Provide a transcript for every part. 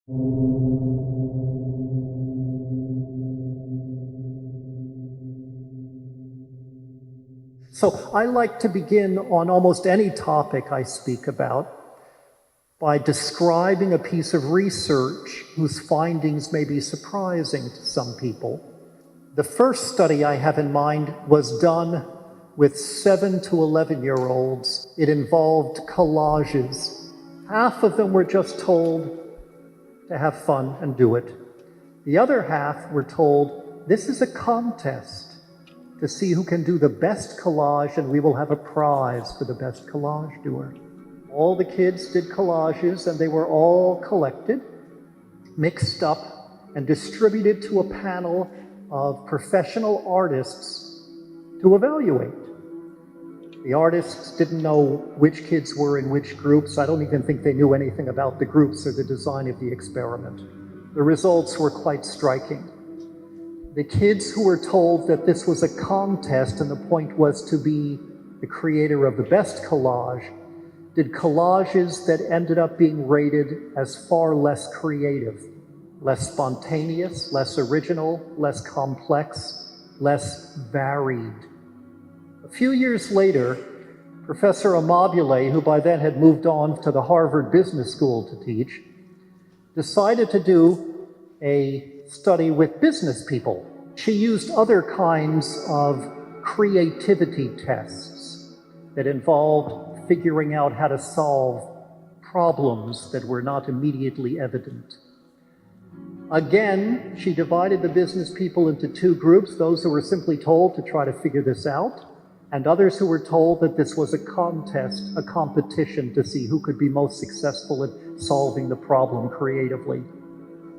So I like to begin on almost any topic I speak about by describing a piece of research whose findings may be surprising to some people. The first study I have in mind was done with 7 to 11-year-olds. It involved collages. Half of them were just told to have fun and do it. The other half were told, this is a contest to see who can do the best collage, and we will have a prize for the best collage doer. All the kids did collages, and they were all collected, mixed up, and distributed to a panel of professional artists to evaluate. The artists didn't know which kids were in which groups. I don't even think they knew anything about the groups or the design of the experiment. The results were quite striking. The kids who were told that this was a contest and the point was to be the creator of the best collage did collages that ended up being rated as far less creative, less spontaneous, less original, less complex, less varied. A few years later, Professor Amabile, who by then had moved on to the Harvard Business School to teach, decided to do a study with business people. She used other kinds of creativity tests that involved figuring out how to solve problems that were not immediately evident. Again, she divided the business people into two groups, those who were simply told to try to figure this out, and others who were told that this was a contest, a competition to see who could be most successful at solving the problem creatively.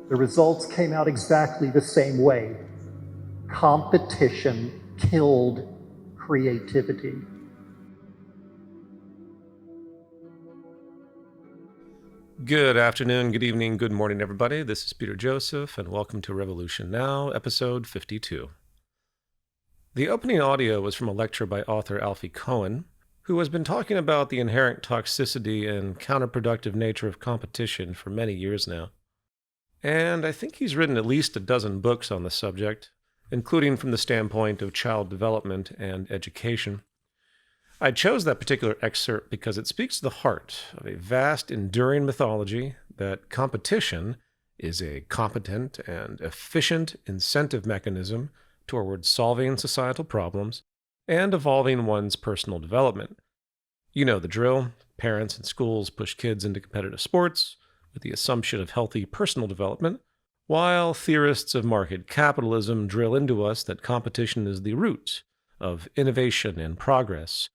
The results came out exactly the same way. Competition killed creativity. Good afternoon, good evening, good morning, everybody. This is Peter Joseph, and welcome to Revolution Now, episode 52. The opening audio was from a lecture by author Alfie Kohn, who has been talking about the inherent toxicity and counterproductive nature of competition for many years now. And I think he's written at least a dozen books on the subject, including from the standpoint of child development and education. I chose that particular excerpt because it speaks to the heart of a vast, enduring mythology that competition is a competent and efficient incentive mechanism toward solving societal problems and evolving one's personal development. You know the drill. Parents and schools push kids into competitive sports with the assumption of healthy personal development, while theorists of market capitalism drill into us that competition is the root of innovation and progress,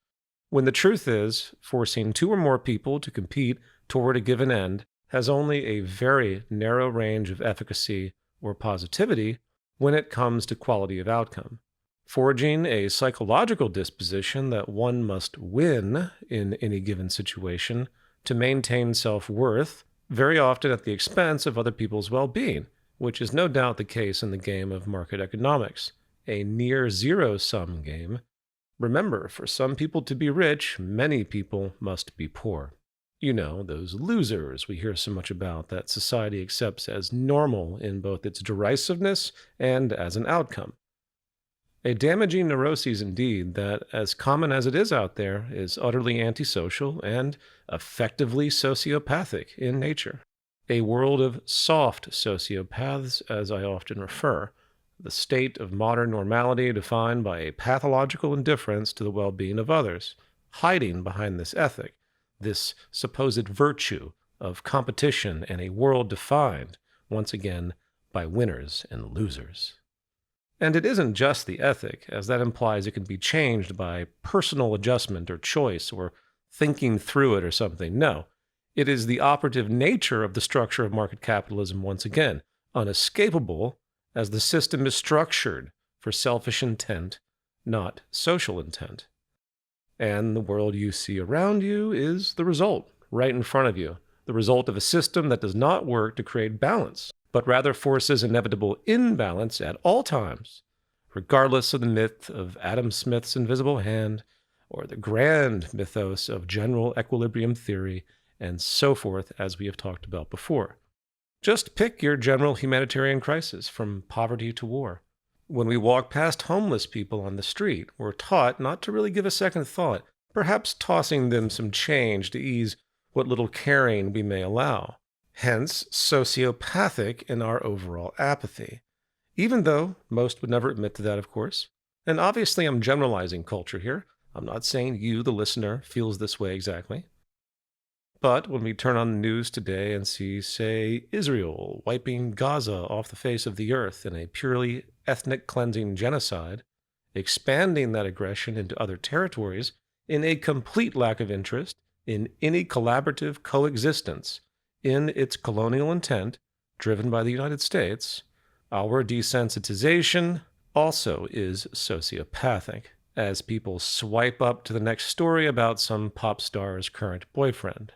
when the truth is, forcing two or more people to compete toward a given end has only a very narrow range of efficacy or positivity when it comes to quality of outcome. Forging a psychological disposition that one must win in any given situation to maintain self-worth, very often at the expense of other people's well-being, which is no doubt the case in the game of market economics, a near zero-sum game. Remember, for some people to be rich, many people must be poor. You know, those losers we hear so much about that society accepts as normal in both its derisiveness and as an outcome. A damaging neuroses indeed that, as common as it is out there, is utterly antisocial and effectively sociopathic in nature. A world of soft sociopaths, as I often refer, the state of modern normality defined by a pathological indifference to the well-being of others, hiding behind this ethic, this supposed virtue of competition and a world defined, once again, by winners and losers. And it isn't just the ethic, as that implies it can be changed by personal adjustment or choice or thinking through it or something. No, it is the operative nature of the structure of market capitalism once again, unescapable as the system is structured for selfish intent, not social intent. And the world you see around you is the result, right in front of you, the result of a system that does not work to create balance, but rather forces inevitable imbalance at all times, regardless of the myth of Adam Smith's invisible hand, or the grand mythos of general equilibrium theory, and so forth, as we have talked about before. Just pick your general humanitarian crisis, from poverty to war. When we walk past homeless people on the street, we're taught not to really give a second thought, perhaps tossing them some change to ease what little caring we may allow. Hence, sociopathic in our overall apathy. Even though most would never admit to that, of course. And obviously I'm generalizing culture here. I'm not saying you, the listener, feels this way exactly. But when we turn on the news today and see, say, Israel wiping Gaza off the face of the earth in a purely ethnic cleansing genocide, expanding that aggression into other territories in a complete lack of interest in any collaborative coexistence in its colonial intent, driven by the United States, our desensitization also is sociopathic, as people swipe up to the next story about some pop star's current boyfriend.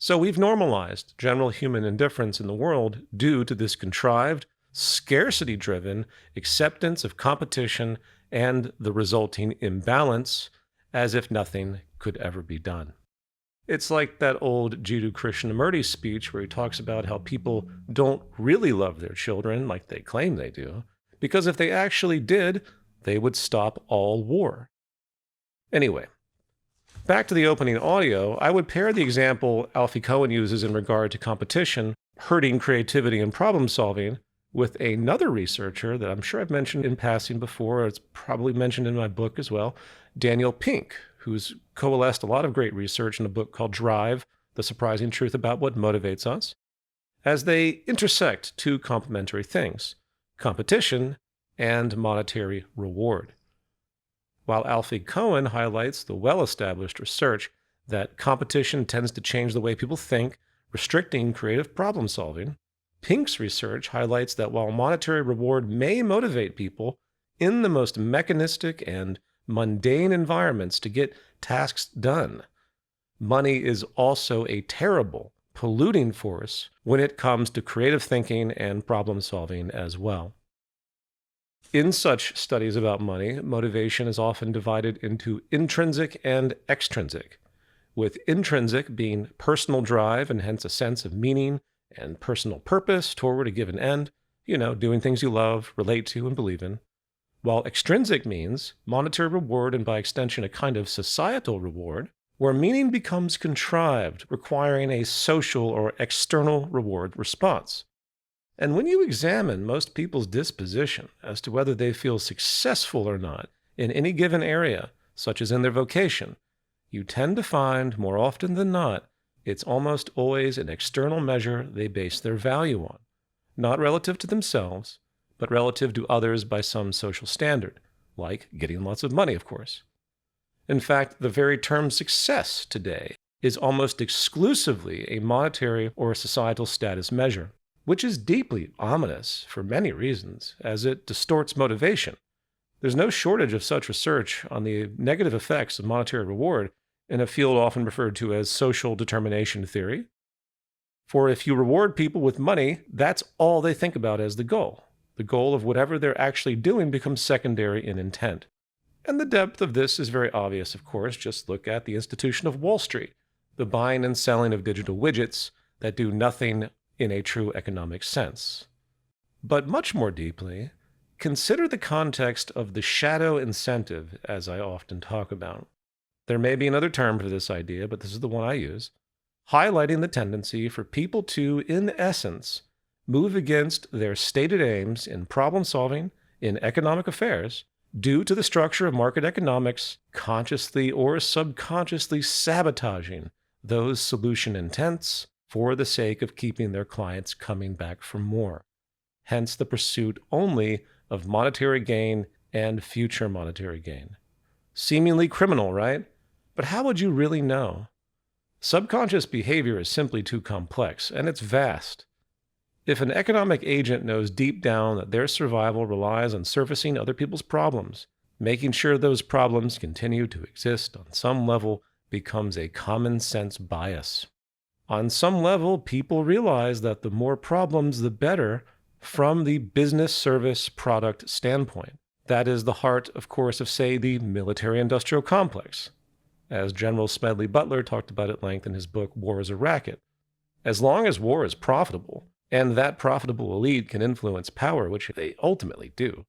So we've normalized general human indifference in the world due to this contrived, scarcity-driven acceptance of competition and the resulting imbalance, as if nothing could ever be done. It's like that old Jiddu Krishnamurti speech where he talks about how people don't really love their children like they claim they do, because if they actually did, they would stop all war. Anyway, back to the opening audio, I would pair the example Alfie Kohn uses in regard to competition, hurting creativity and problem solving, with another researcher that I'm sure I've mentioned in passing before, or it's probably mentioned in my book as well, Daniel Pink, who's coalesced a lot of great research in a book called Drive, The Surprising Truth About What Motivates Us, as they intersect two complementary things, competition and monetary reward. While Alfie Kohn highlights the well-established research that competition tends to change the way people think, restricting creative problem solving, Pink's research highlights that while monetary reward may motivate people in the most mechanistic and mundane environments to get tasks done, money is also a terrible, polluting force when it comes to creative thinking and problem solving as well. In such studies about money, motivation is often divided into intrinsic and extrinsic, with intrinsic being personal drive and hence a sense of meaning and personal purpose toward a given end, doing things you love, relate to, and believe in, while extrinsic means monetary reward and by extension a kind of societal reward, where meaning becomes contrived, requiring a social or external reward response. And when you examine most people's disposition as to whether they feel successful or not in any given area, such as in their vocation, you tend to find, more often than not, it's almost always an external measure they base their value on, not relative to themselves, but relative to others by some social standard, like getting lots of money, of course. In fact, the very term success today is almost exclusively a monetary or societal status measure, which is deeply ominous for many reasons, as it distorts motivation. There's no shortage of such research on the negative effects of monetary reward in a field often referred to as social determination theory. For if you reward people with money, that's all they think about as the goal. The goal of whatever they're actually doing becomes secondary in intent. And the depth of this is very obvious, of course. Just look at the institution of Wall Street, the buying and selling of digital widgets that do nothing in a true economic sense. But much more deeply, consider the context of the shadow incentive, as I often talk about. There may be another term for this idea, but this is the one I use, highlighting the tendency for people to, in essence, move against their stated aims in problem solving in economic affairs due to the structure of market economics consciously or subconsciously sabotaging those solution intents for the sake of keeping their clients coming back for more. Hence the pursuit only of monetary gain and future monetary gain. Seemingly criminal, right? But how would you really know? Subconscious behavior is simply too complex, and it's vast. If an economic agent knows deep down that their survival relies on surfacing other people's problems, making sure those problems continue to exist on some level becomes a common sense bias. On some level, people realize that the more problems, the better from the business service product standpoint. That is the heart, of course, of, say, the military-industrial complex, as General Smedley Butler talked about at length in his book War is a Racket. As long as war is profitable, and that profitable elite can influence power, which they ultimately do,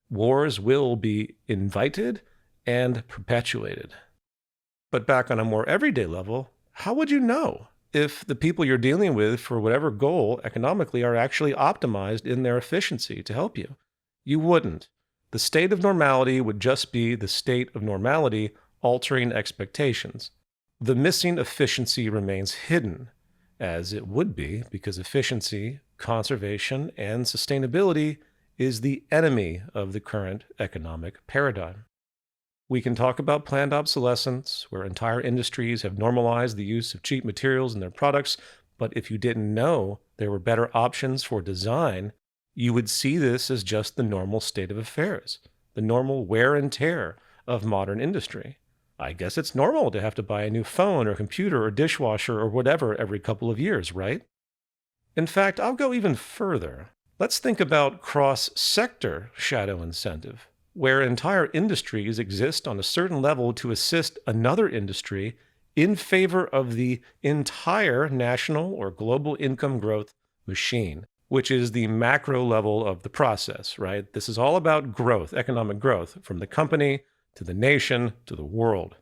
wars will be invited and perpetuated. But back on a more everyday level, how would you know if the people you're dealing with for whatever goal economically are actually optimized in their efficiency to help you? You wouldn't. The state of normality would just be the state of normality altering expectations. The missing efficiency remains hidden, as it would be because efficiency, conservation, and sustainability is the enemy of the current economic paradigm. We can talk about planned obsolescence, where entire industries have normalized the use of cheap materials in their products, but if you didn't know there were better options for design, you would see this as just the normal state of affairs, the normal wear and tear of modern industry. I guess it's normal to have to buy a new phone or computer or dishwasher or whatever every couple of years, right? In fact, I'll go even further. Let's think about cross-sector shadow incentive, where entire industries exist on a certain level to assist another industry in favor of the entire national or global income growth machine, which is the macro level of the process, right? This is all about growth, economic growth, from the company to the nation to the world.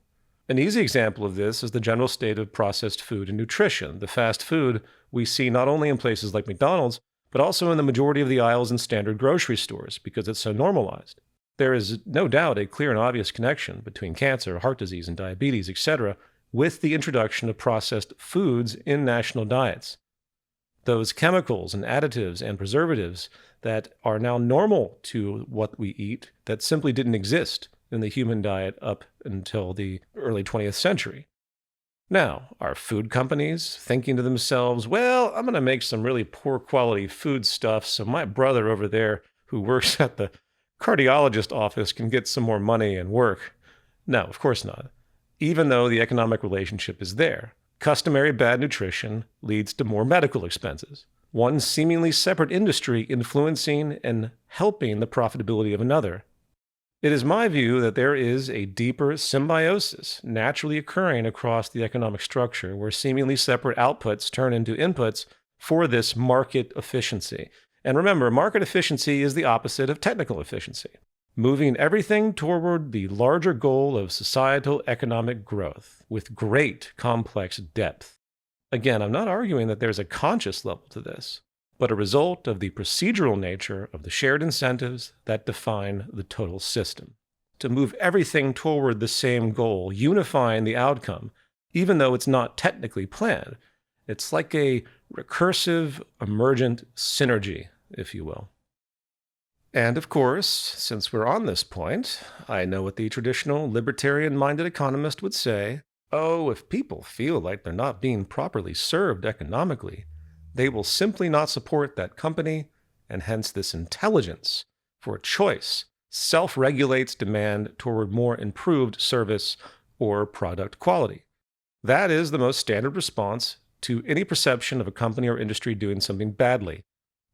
An easy example of this is the general state of processed food and nutrition, the fast food we see not only in places like McDonald's, but also in the majority of the aisles in standard grocery stores because it's so normalized. There is no doubt a clear and obvious connection between cancer, heart disease, and diabetes, etc., with the introduction of processed foods in national diets. Those chemicals and additives and preservatives that are now normal to what we eat that simply didn't exist in the human diet up until the early 20th century. Now, are food companies thinking to themselves, well, I'm going to make some really poor quality food stuff so my brother over there who works at the cardiologist office can get some more money and work? No, of course not. Even though the economic relationship is there, customary bad nutrition leads to more medical expenses, one seemingly separate industry influencing and helping the profitability of another. It is my view that there is a deeper symbiosis naturally occurring across the economic structure where seemingly separate outputs turn into inputs for this market efficiency. And remember, market efficiency is the opposite of technical efficiency, moving everything toward the larger goal of societal economic growth with great complex depth. Again, I'm not arguing that there's a conscious level to this, but a result of the procedural nature of the shared incentives that define the total system. To move everything toward the same goal, unifying the outcome, even though it's not technically planned. It's like a recursive, emergent synergy, if you will. And of course, since we're on this point, I know what the traditional libertarian-minded economist would say. Oh, if people feel like they're not being properly served economically, they will simply not support that company, and hence this intelligence for choice self-regulates demand toward more improved service or product quality. That is the most standard response to any perception of a company or industry doing something badly.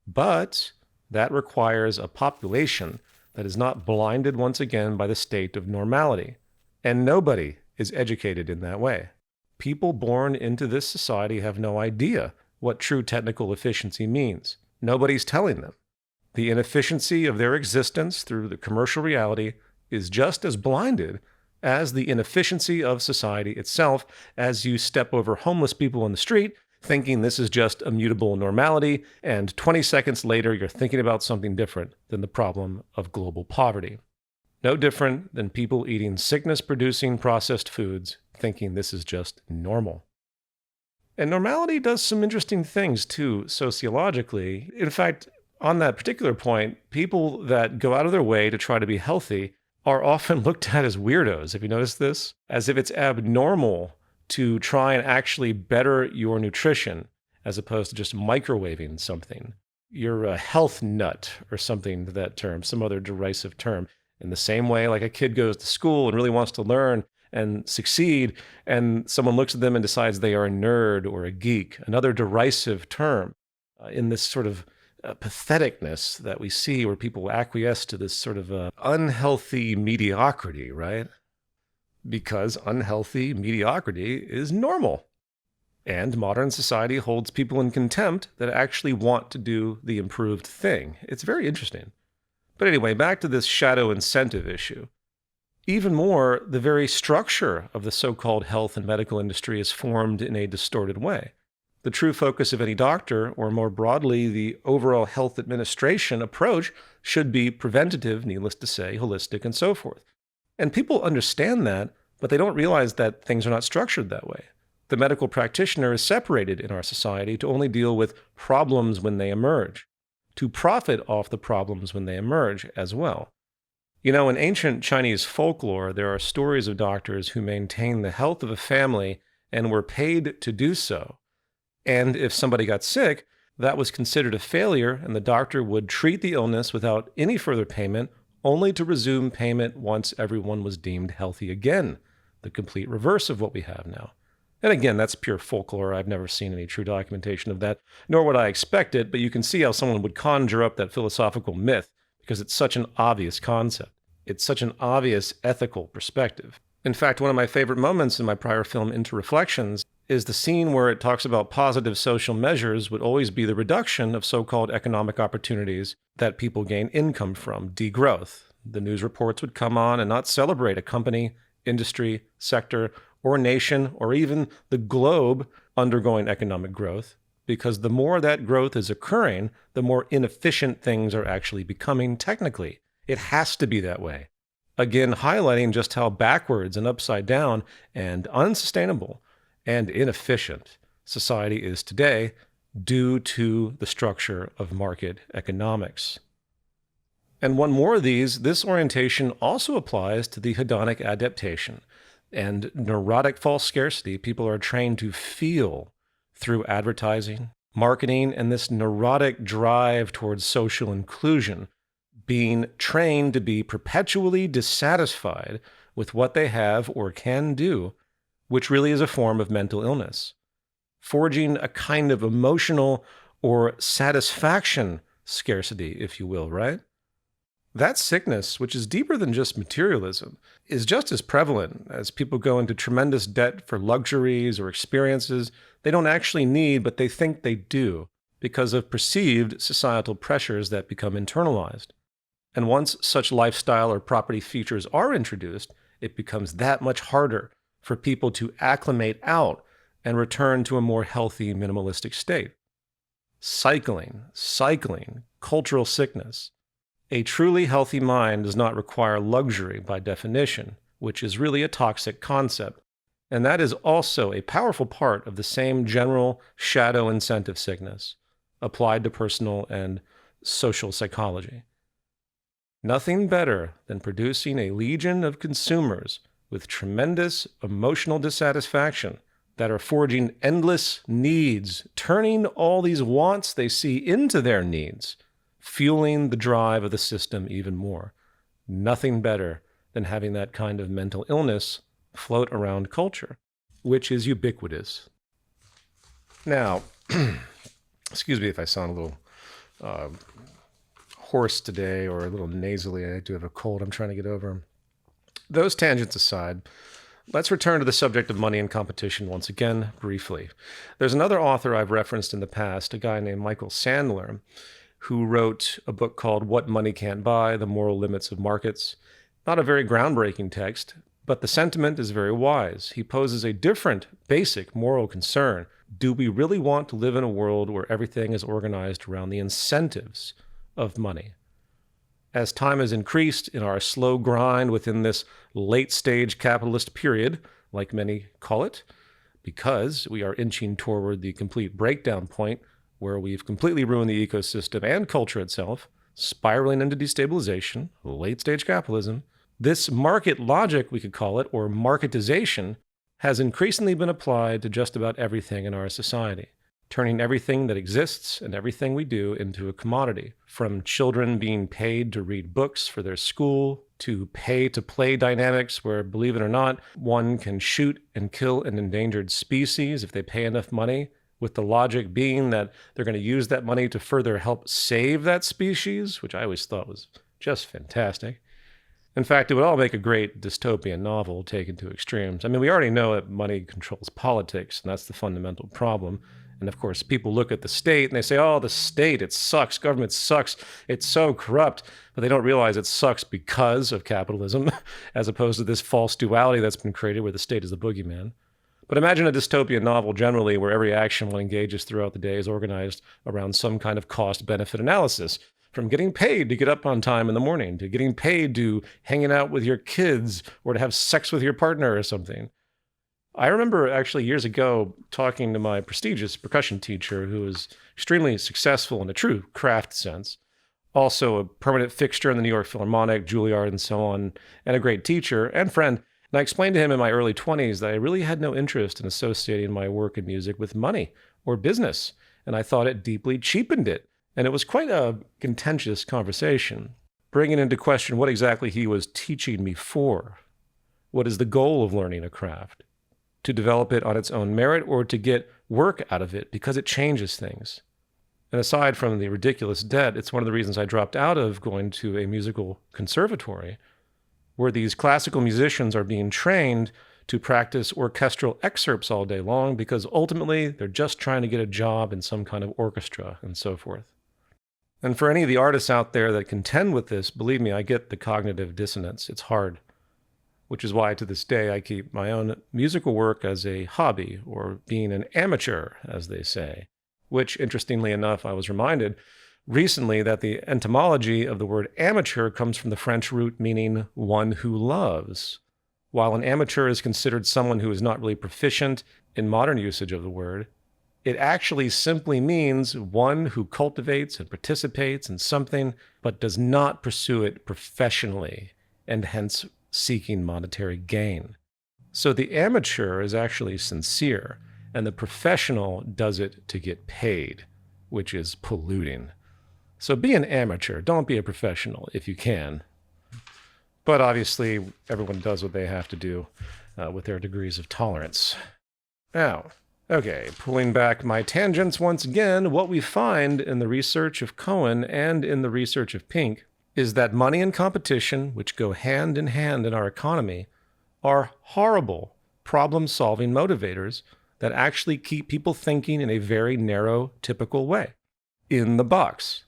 But that requires a population that is not blinded once again by the state of normality. And nobody is educated in that way. People born into this society have no idea what true technical efficiency means. Nobody's telling them. The inefficiency of their existence through the commercial reality is just as blinded as the inefficiency of society itself as you step over homeless people in the street thinking this is just a mutable normality, and 20 seconds later you're thinking about something different than the problem of global poverty. No different than people eating sickness-producing processed foods thinking this is just normal. And normality does some interesting things too, sociologically. In fact, on that particular point, people that go out of their way to try to be healthy are often looked at as weirdos. Have you noticed this? As if it's abnormal to try and actually better your nutrition as opposed to just microwaving something. You're a health nut or something to that term, some other derisive term. In the same way, like a kid goes to school and really wants to learn and succeed, and someone looks at them and decides they are a nerd or a geek, another derisive term in this sort of patheticness that we see where people acquiesce to this sort of unhealthy mediocrity, right? Because unhealthy mediocrity is normal. And modern society holds people in contempt that actually want to do the improved thing. It's very interesting. But anyway, back to this shadow incentive issue. Even more, the very structure of the so-called health and medical industry is formed in a distorted way. The true focus of any doctor, or more broadly, the overall health administration approach, should be preventative, needless to say, holistic, and so forth. And people understand that, but they don't realize that things are not structured that way. The medical practitioner is separated in our society to only deal with problems when they emerge, to profit off the problems when they emerge as well. You know, in ancient Chinese folklore, there are stories of doctors who maintained the health of a family and were paid to do so. And if somebody got sick, that was considered a failure, and the doctor would treat the illness without any further payment, only to resume payment once everyone was deemed healthy again, the complete reverse of what we have now. And again, that's pure folklore. I've never seen any true documentation of that, nor would I expect it, but you can see how someone would conjure up that philosophical myth because it's such an obvious concept. It's such an obvious ethical perspective. In fact, one of my favorite moments in my prior film, Into Reflections, is the scene where it talks about positive social measures would always be the reduction of so-called economic opportunities that people gain income from, degrowth. The news reports would come on and not celebrate a company, industry, sector, or nation, or even the globe undergoing economic growth, because the more that growth is occurring, the more inefficient things are actually becoming technically. It has to be that way. Again, highlighting just how backwards and upside down and unsustainable and inefficient society is today due to the structure of market economics. And one more of these, this orientation also applies to the hedonic adaptation and neurotic false scarcity people are trained to feel through advertising, marketing, and this neurotic drive towards social inclusion, being trained to be perpetually dissatisfied with what they have or can do, which really is a form of mental illness, forging a kind of emotional or satisfaction scarcity, if you will, right? That sickness, which is deeper than just materialism, is just as prevalent as people go into tremendous debt for luxuries or experiences they don't actually need, but they think they do, because of perceived societal pressures that become internalized. And once such lifestyle or property features are introduced, it becomes that much harder for people to acclimate out and return to a more healthy, minimalistic state. Cycling, cultural sickness. A truly healthy mind does not require luxury by definition, which is really a toxic concept. And that is also a powerful part of the same general shadow incentive sickness applied to personal and social psychology. Nothing better than producing a legion of consumers with tremendous emotional dissatisfaction that are forging endless needs, turning all these wants they see into their needs, fueling the drive of the system even more. Nothing better than having that kind of mental illness float around culture, which is ubiquitous. Now, excuse me if I sound a little hoarse today or a little nasally. I do have a cold I'm trying to get over. Those tangents aside, let's return to the subject of money and competition once again, briefly. There's another author I've referenced in the past, a guy named Michael Sandler, who wrote a book called What Money Can't Buy, The Moral Limits of Markets. Not a very groundbreaking text, but the sentiment is very wise. He poses a different, basic moral concern. Do we really want to live in a world where everything is organized around the incentives of money? As time has increased in our slow grind within this late-stage capitalist period, like many call it, because we are inching toward the complete breakdown point where we've completely ruined the ecosystem and culture itself, spiraling into destabilization, late-stage capitalism, this market logic, we could call it, or marketization, has increasingly been applied to just about everything in our society, turning everything that exists and everything we do into a commodity, from children being paid to read books for their school, to pay-to-play dynamics where, believe it or not, one can shoot and kill an endangered species if they pay enough money, with the logic being that they're going to use that money to further help save that species, which I always thought was just fantastic. In fact, it would all make a great dystopian novel taken to extremes. I mean, we already know that money controls politics, and that's the fundamental problem. And of course, people look at the state and they say, oh, the state, it sucks. Government sucks. It's so corrupt. But they don't realize it sucks because of capitalism, as opposed to this false duality that's been created where the state is the boogeyman. But imagine a dystopian novel generally where every action one engages throughout the day is organized around some kind of cost-benefit analysis. From getting paid to get up on time in the morning, to getting paid to hanging out with your kids, or to have sex with your partner or something. I remember actually years ago talking to my prestigious percussion teacher who was extremely successful in a true craft sense, also a permanent fixture in the New York Philharmonic, Juilliard, and so on, and a great teacher and friend. And I explained to him in my early 20s that I really had no interest in associating my work in music with money or business, and I thought it deeply cheapened it. And it was quite a contentious conversation, bringing into question what exactly he was teaching me for. What is the goal of learning a craft? To develop it on its own merit or to get work out of it because it changes things? And aside from the ridiculous debt, it's one of the reasons I dropped out of going to a musical conservatory, where these classical musicians are being trained to practice orchestral excerpts all day long because ultimately they're just trying to get a job in some kind of orchestra and so forth. And for any of the artists out there that contend with this, believe me, I get the cognitive dissonance. It's hard, which is why to this day I keep my own musical work as a hobby, or being an amateur, as they say, which, interestingly enough, I was reminded recently that the etymology of the word amateur comes from the French root meaning one who loves. While an amateur is considered someone who is not really proficient in modern usage of the word, it actually simply means one who cultivates and participates in something but does not pursue it professionally and hence seeking monetary gain. So the amateur is actually sincere, and the professional does it to get paid, which is polluting. So be an amateur, don't be a professional if you can. But obviously, everyone does what they have to do with their degrees of tolerance. Now, okay, pulling back my tangents once again, what we find in the research of Kohn and in the research of Pink is that money and competition, which go hand in hand in our economy, are horrible problem-solving motivators that actually keep people thinking in a very narrow, typical way. In the box.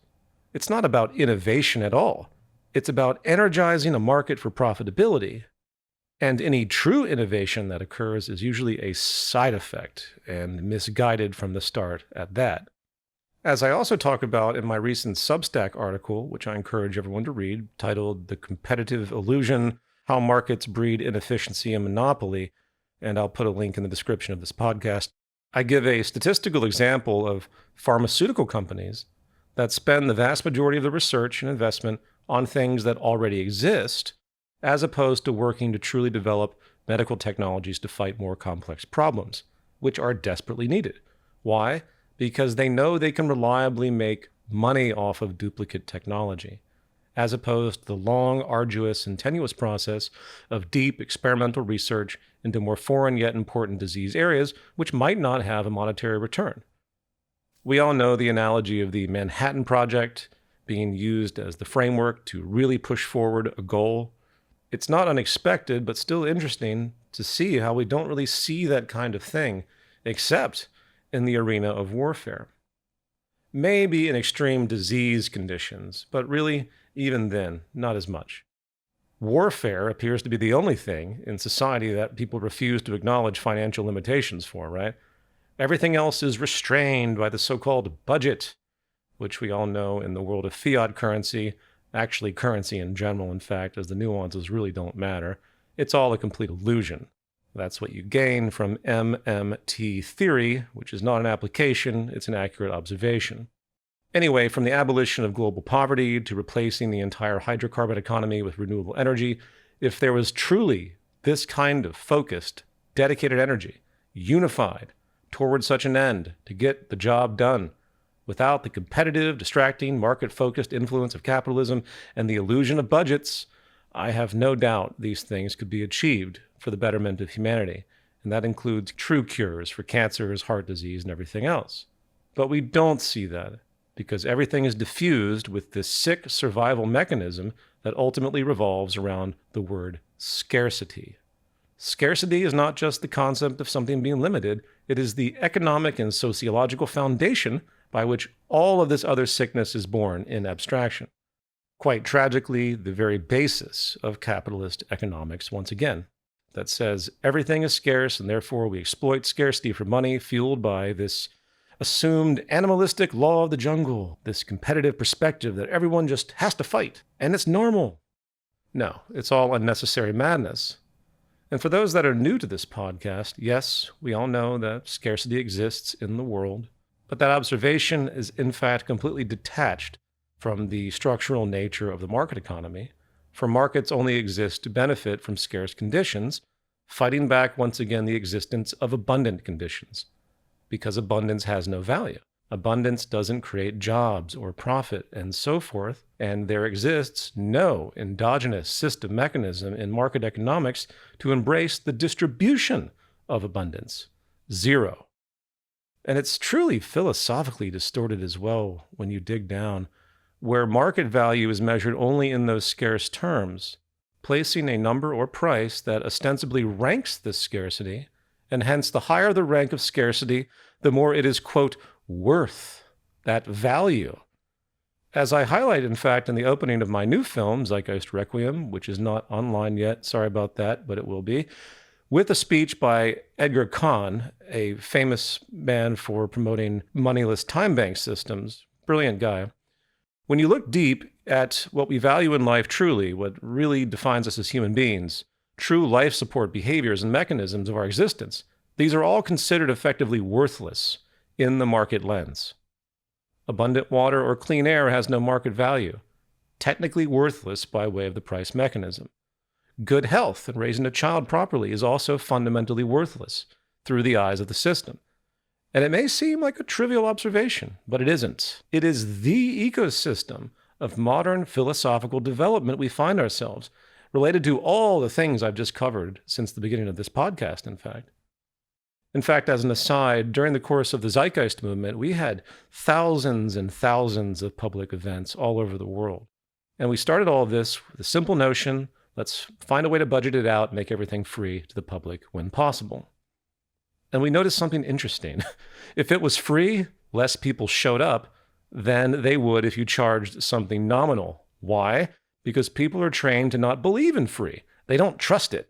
It's not about innovation at all. It's about energizing a market for profitability. And any true innovation that occurs is usually a side effect, and misguided from the start at that. As I also talk about in my recent Substack article, which I encourage everyone to read, titled The Competitive Illusion, How Markets Breed Inefficiency and Monopoly, and I'll put a link in the description of this podcast, I give a statistical example of pharmaceutical companies that spend the vast majority of the research and investment on things that already exist, as opposed to working to truly develop medical technologies to fight more complex problems, which are desperately needed. Why? Because they know they can reliably make money off of duplicate technology, as opposed to the long, arduous, and tenuous process of deep experimental research into more foreign yet important disease areas, which might not have a monetary return. We all know the analogy of the Manhattan Project being used as the framework to really push forward a goal. It's not unexpected, but still interesting to see how we don't really see that kind of thing, except in the arena of warfare. Maybe in extreme disease conditions, but really, even then, not as much. Warfare appears to be the only thing in society that people refuse to acknowledge financial limitations for, right? Everything else is restrained by the so-called budget, which we all know in the world of fiat currency, actually currency in general, in fact, as the nuances really don't matter. It's all a complete illusion. That's what you gain from MMT theory, which is not an application, it's an accurate observation. Anyway, from the abolition of global poverty to replacing the entire hydrocarbon economy with renewable energy, if there was truly this kind of focused, dedicated energy, unified towards such an end to get the job done, without the competitive, distracting, market-focused influence of capitalism and the illusion of budgets, I have no doubt these things could be achieved for the betterment of humanity, and that includes true cures for cancers, heart disease, and everything else. But we don't see that, because everything is diffused with this sick survival mechanism that ultimately revolves around the word scarcity. Scarcity is not just the concept of something being limited, it is the economic and sociological foundation by which all of this other sickness is born in abstraction. Quite tragically, the very basis of capitalist economics once again, that says everything is scarce and therefore we exploit scarcity for money, fueled by this assumed animalistic law of the jungle, this competitive perspective that everyone just has to fight, and it's normal. No, it's all unnecessary madness. And for those that are new to this podcast, yes, we all know that scarcity exists in the world, but that observation is in fact completely detached from the structural nature of the market economy, for markets only exist to benefit from scarce conditions, fighting back once again the existence of abundant conditions, because abundance has no value. Abundance doesn't create jobs or profit and so forth, and there exists no endogenous system mechanism in market economics to embrace the distribution of abundance. Zero. And it's truly philosophically distorted as well when you dig down, where market value is measured only in those scarce terms, placing a number or price that ostensibly ranks this scarcity, and hence the higher the rank of scarcity, the more it is, quote, worth, that value. As I highlight, in fact, in the opening of my new film, Zeitgeist Requiem, which is not online yet, sorry about that, but it will be, with a speech by Edgar Kohn, a famous man for promoting moneyless time bank systems, brilliant guy. When you look deep at what we value in life truly, what really defines us as human beings, true life support behaviors and mechanisms of our existence, these are all considered effectively worthless in the market lens. Abundant water or clean air has no market value, technically worthless by way of the price mechanism. Good health and raising a child properly is also fundamentally worthless through the eyes of the system. And it may seem like a trivial observation, but it isn't. It is the ecosystem of modern philosophical development we find ourselves, related to all the things I've just covered since the beginning of this podcast, in fact. In fact, as an aside, during the course of the Zeitgeist movement, we had thousands and thousands of public events all over the world. And we started all of this with a simple notion: let's find a way to budget it out, make everything free to the public when possible. And we noticed something interesting. If it was free, less people showed up than they would if you charged something nominal. Why? Because people are trained to not believe in free. They don't trust it.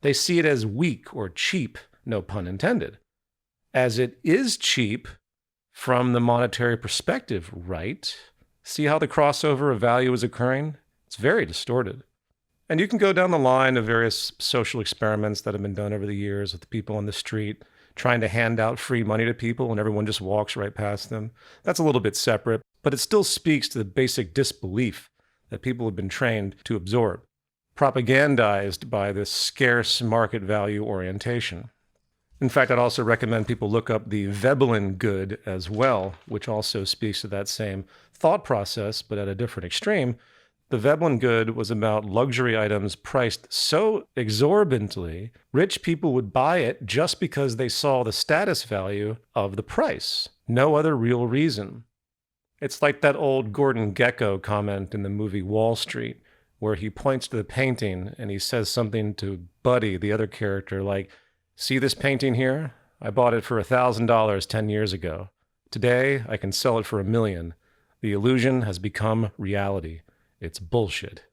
They see it as weak or cheap, no pun intended. As it is cheap from the monetary perspective, right? See how the crossover of value is occurring? It's very distorted. And you can go down the line of various social experiments that have been done over the years with the people on the street trying to hand out free money to people and everyone just walks right past them. That's a little bit separate, but it still speaks to the basic disbelief that people have been trained to absorb, propagandized by this scarce market value orientation. In fact, I'd also recommend people look up the Veblen good as well, which also speaks to that same thought process, but at a different extreme. The Veblen good was about luxury items priced so exorbitantly, rich people would buy it just because they saw the status value of the price. No other real reason. It's like that old Gordon Gekko comment in the movie Wall Street, where he points to the painting and he says something to Buddy, the other character, like, "See this painting here? I bought it for $1,000 10 years ago. Today, I can sell it for $1 million. The illusion has become reality. It's bullshit."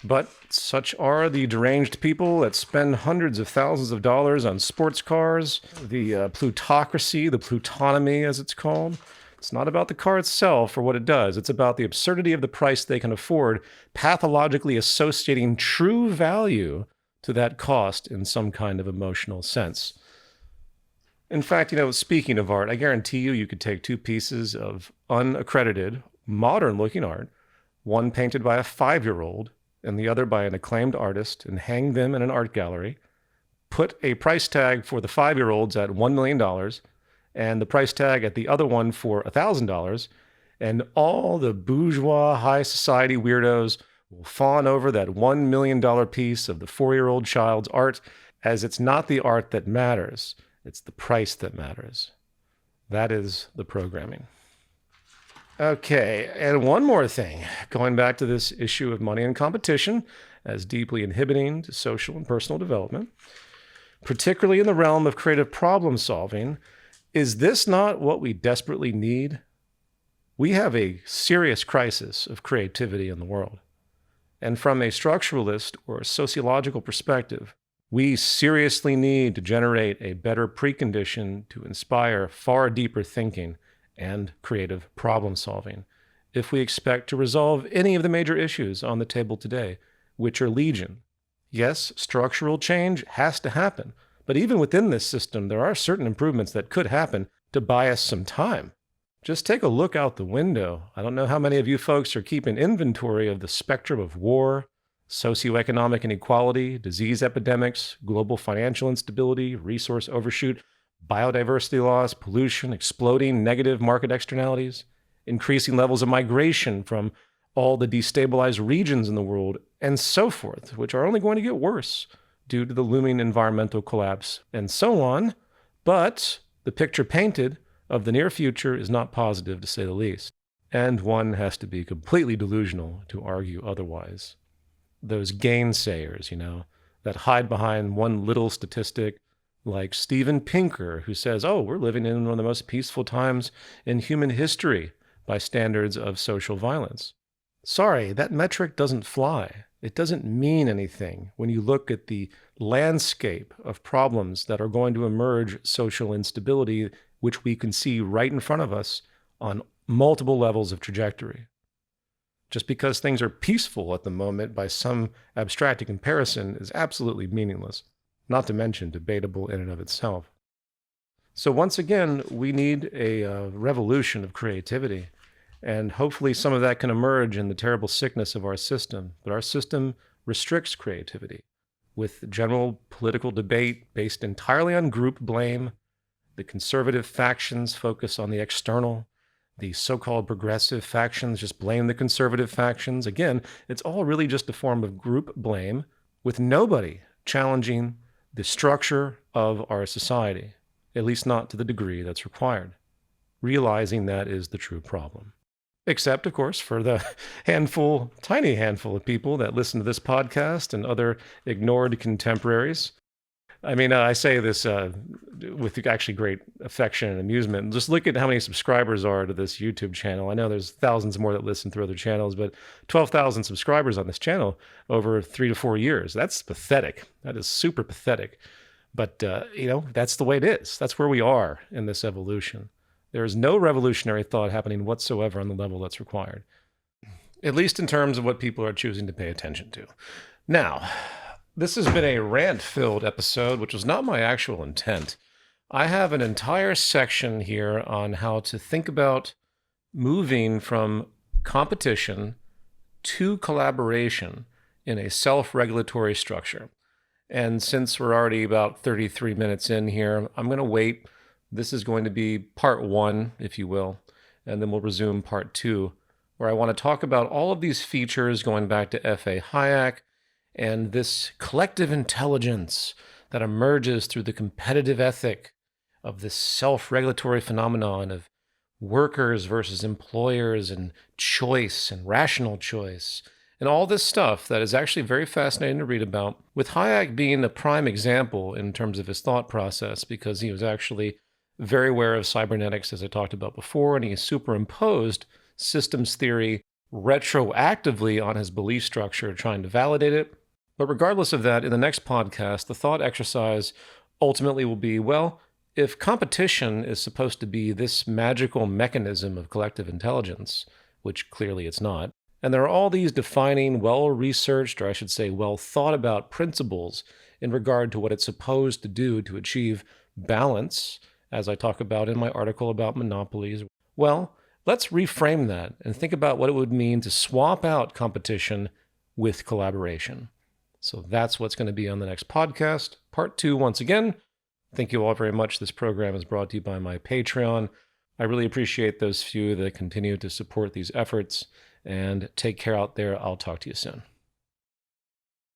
But such are the deranged people that spend hundreds of thousands of dollars on sports cars, the plutocracy, the plutonomy as it's called. It's not about the car itself or what it does. It's about the absurdity of the price they can afford, pathologically associating true value to that cost in some kind of emotional sense. In fact, speaking of art, I guarantee you could take two pieces of unaccredited, modern-looking art, one painted by a 5-year-old and the other by an acclaimed artist, and hang them in an art gallery, put a price tag for the 5-year-olds at $1 million and the price tag at the other one for $1,000, and all the bourgeois high society weirdos will fawn over that $1 million piece of the 4-year-old child's art, as it's not the art that matters, it's the price that matters. That is the programming. Okay, and one more thing, going back to this issue of money and competition as deeply inhibiting to social and personal development, particularly in the realm of creative problem solving, is this not what we desperately need? We have a serious crisis of creativity in the world. And from a structuralist or a sociological perspective, we seriously need to generate a better precondition to inspire far deeper thinking and creative problem solving if we expect to resolve any of the major issues on the table today, which are legion. Yes, structural change has to happen, but even within this system, there are certain improvements that could happen to buy us some time. Just take a look out the window. I don't know how many of you folks are keeping inventory of the spectrum of war, socioeconomic inequality, disease epidemics, global financial instability, resource overshoot, biodiversity loss, pollution, exploding negative market externalities, increasing levels of migration from all the destabilized regions in the world, and so forth, which are only going to get worse due to the looming environmental collapse, and so on. But the picture painted of the near future is not positive, to say the least, and one has to be completely delusional to argue otherwise. Those gainsayers, that hide behind one little statistic, like Steven Pinker, who says, oh, we're living in one of the most peaceful times in human history by standards of social violence. Sorry, that metric doesn't fly. It doesn't mean anything when you look at the landscape of problems that are going to emerge social instability, which we can see right in front of us on multiple levels of trajectory. Just because things are peaceful at the moment by some abstract comparison is absolutely meaningless, not to mention debatable in and of itself. So once again, we need a revolution of creativity, and hopefully some of that can emerge in the terrible sickness of our system. But our system restricts creativity with general political debate based entirely on group blame. The conservative factions focus on the external. The so-called progressive factions just blame the conservative factions. Again, it's all really just a form of group blame with nobody challenging the structure of our society, at least not to the degree that's required. Realizing that is the true problem. Except, of course, for the tiny handful of people that listen to this podcast and other ignored contemporaries. I mean, I say this with actually great affection and amusement. Just look at how many subscribers are to this YouTube channel. I know there's thousands more that listen through other channels, but 12,000 subscribers on this channel over 3 to 4 years. That's pathetic. That is super pathetic. But, that's the way it is. That's where we are in this evolution. There is no revolutionary thought happening whatsoever on the level that's required, at least in terms of what people are choosing to pay attention to. Now, this has been a rant-filled episode, which was not my actual intent. I have an entire section here on how to think about moving from competition to collaboration in a self-regulatory structure. And since we're already about 33 minutes in here, I'm going to wait. This is going to be part 1, if you will, and then we'll resume part 2, where I want to talk about all of these features going back to F.A. Hayek, and this collective intelligence that emerges through the competitive ethic of this self-regulatory phenomenon of workers versus employers and choice and rational choice and all this stuff that is actually very fascinating to read about, with Hayek being a prime example in terms of his thought process, because he was actually very aware of cybernetics, as I talked about before, and he superimposed systems theory retroactively on his belief structure, trying to validate it. But regardless of that, in the next podcast, the thought exercise ultimately will be, well, if competition is supposed to be this magical mechanism of collective intelligence, which clearly it's not, and there are all these defining, well-researched, or I should say well-thought-about principles in regard to what it's supposed to do to achieve balance, as I talk about in my article about monopolies, well, let's reframe that and think about what it would mean to swap out competition with collaboration. So that's what's going to be on the next podcast. Part 2, once again. Thank you all very much. This program is brought to you by my Patreon. I really appreciate those few that continue to support these efforts. And take care out there. I'll talk to you soon.